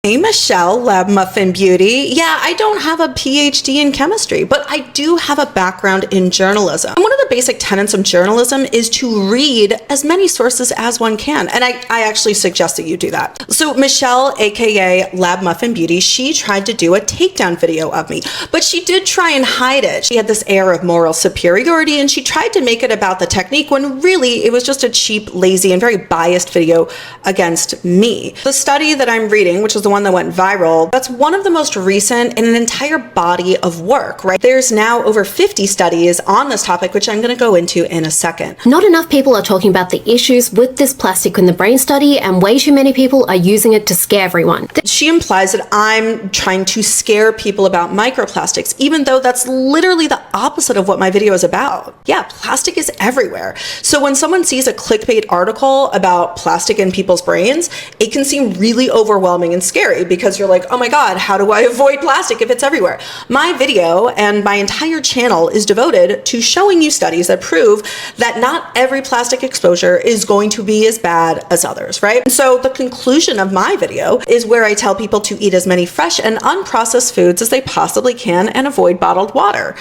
Hey, Michelle, Lab Muffin Beauty. Yeah, I don't have a PhD in chemistry, but I do have a background in journalism. And one of the basic tenets of journalism is to read as many sources as one can. And I actually suggest that you do that. So Michelle, a.k.a. Lab Muffin Beauty, she tried to do a takedown video of me, but she did try and hide it. She had this air of moral superiority, and she tried to make it about the technique when really it was just a cheap, lazy, and very biased video against me. The study that I'm reading, which is the one that went viral, that's one of the most recent in an entire body of work, right? There's now over 50 studies on this topic, which I'm going to go into in a second. Not enough people are talking about the issues with this plastic in the brain study, and way too many people are using it to scare everyone. She implies that I'm trying to scare people about microplastics, even though that's literally the opposite of what my video is about. Yeah, plastic is everywhere. So when someone sees a clickbait article about plastic in people's brains, it can seem really overwhelming and scary, because you're like, oh my God, how do I avoid plastic if it's everywhere? My video and my entire channel is devoted to showing you studies that prove that not every plastic exposure is going to be as bad as others, right? And so the conclusion of my video is where I tell people to eat as many fresh and unprocessed foods as they possibly can and avoid bottled water.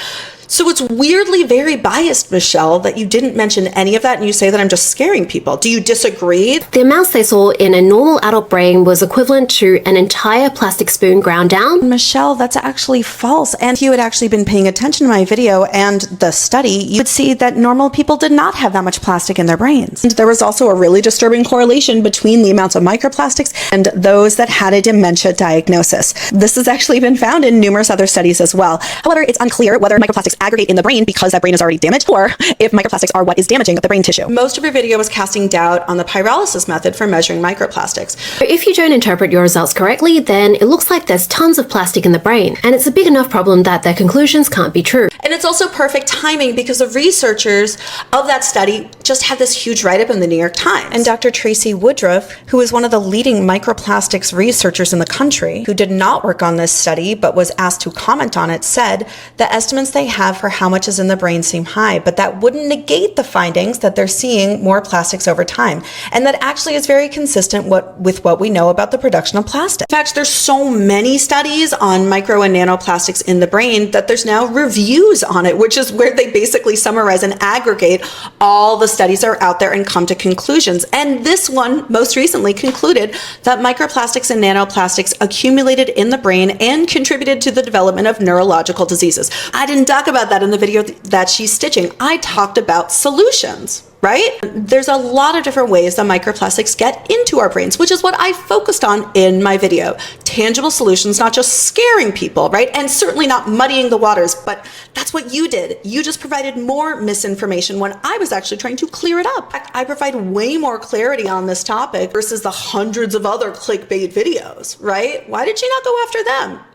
So it's weirdly very biased, Michelle, that you didn't mention any of that and you say that I'm just scaring people. Do you disagree? The amounts they saw in a normal adult brain was equivalent to an entire plastic spoon ground down. Michelle, that's actually false. And if you had actually been paying attention to my video and the study, you would see that normal people did not have that much plastic in their brains. And there was also a really disturbing correlation between the amounts of microplastics and those that had a dementia diagnosis. This has actually been found in numerous other studies as well. However, it's unclear whether microplastics aggregate in the brain because that brain is already damaged, or if microplastics are what is damaging the brain tissue. Most of your video was casting doubt on the pyrolysis method for measuring microplastics. If you don't interpret your results correctly, then it looks like there's tons of plastic in the brain, and it's a big enough problem that their conclusions can't be true. And it's also perfect timing because the researchers of that study just had this huge write-up in the New York Times. And Dr. Tracy Woodruff, who is one of the leading microplastics researchers in the country, who did not work on this study but was asked to comment on it, said the estimates they have for how much is in the brain seem high, but that wouldn't negate the findings that they're seeing more plastics over time. And that actually is very consistent with what we know about the production of plastic. In fact, there's so many studies on micro and nanoplastics in the brain that there's now reviews on it, which is where they basically summarize and aggregate all the studies that are out there and come to conclusions. And this one most recently concluded that microplastics and nanoplastics accumulated in the brain and contributed to the development of neurological diseases. I didn't talk about that in the video that she's stitching. I talked about solutions, right? There's a lot of different ways that microplastics get into our brains, which is what I focused on in my video. Tangible solutions, not just scaring people, right? And certainly not muddying the waters, but that's what you did. You just provided more misinformation when I was actually trying to clear it up. I provide way more clarity on this topic versus the hundreds of other clickbait videos, right? Why did you not go after them?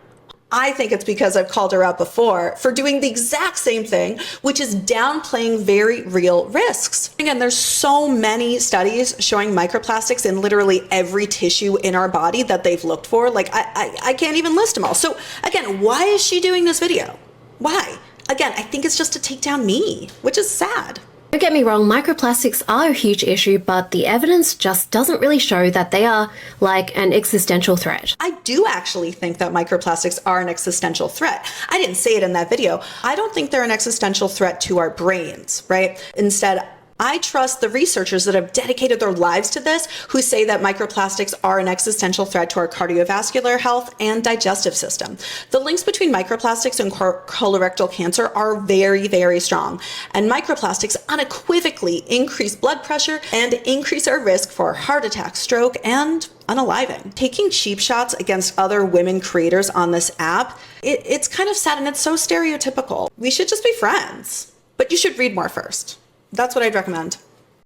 I think it's because I've called her out before for doing the exact same thing, which is downplaying very real risks. Again, there's so many studies showing microplastics in literally every tissue in our body that they've looked for. Like, I can't even list them all. So again, why is she doing this video? Why? Again, I think it's just to take down me, which is sad. Don't get me wrong, microplastics are a huge issue, but the evidence just doesn't really show that they are like an existential threat. I do actually think that microplastics are an existential threat. I didn't say it in that video. I don't think they're an existential threat to our brains, right? Instead, I trust the researchers that have dedicated their lives to this, who say that microplastics are an existential threat to our cardiovascular health and digestive system. The links between microplastics and colorectal cancer are very, very strong. And microplastics unequivocally increase blood pressure and increase our risk for heart attack, stroke, and unaliving. Taking cheap shots against other women creators on this app, it's kind of sad and it's so stereotypical. We should just be friends, but you should read more first. That's what I'd recommend.